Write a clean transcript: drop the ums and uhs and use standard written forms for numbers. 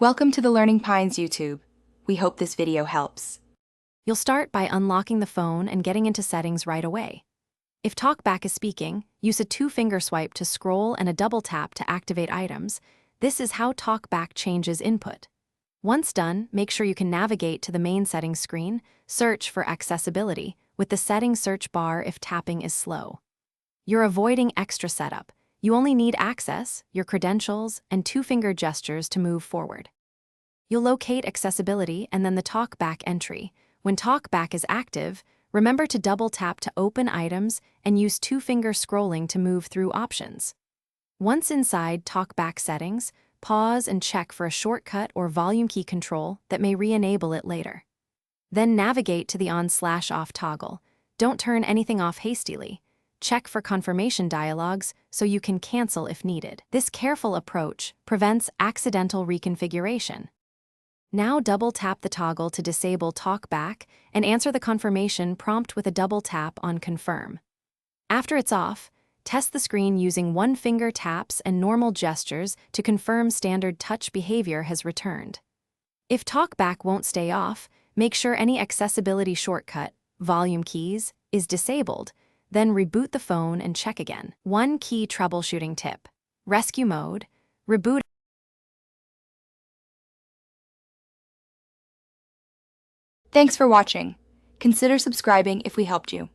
Welcome to the Learning Pines YouTube. We hope this video helps. You'll start by unlocking the phone and getting into settings right away. If Talkback is speaking, use a two-finger swipe to scroll and a double tap to activate items. This is how Talkback changes input. Once done, make sure you can navigate to the main settings screen, search for accessibility, with the settings search bar if tapping is slow. You're avoiding extra setup. You only need access, your credentials, and two-finger gestures to move forward. You'll locate accessibility and then the Talkback entry. When Talkback is active, remember to double-tap to open items and use two-finger scrolling to move through options. Once inside Talkback settings, pause and check for a shortcut or volume key control that may re-enable it later. Then navigate to the on/off toggle. Don't turn anything off hastily. Check for confirmation dialogues so you can cancel if needed. This careful approach prevents accidental reconfiguration. Now double-tap the toggle to disable Talkback and answer the confirmation prompt with a double tap on Confirm. After it's off, test the screen using one-finger taps and normal gestures to confirm standard touch behavior has returned. If Talkback won't stay off, make sure any accessibility shortcut, volume keys, is disabled. Then reboot the phone and check again. One key troubleshooting tip: rescue mode, reboot. Thanks for watching. Consider subscribing if we helped you.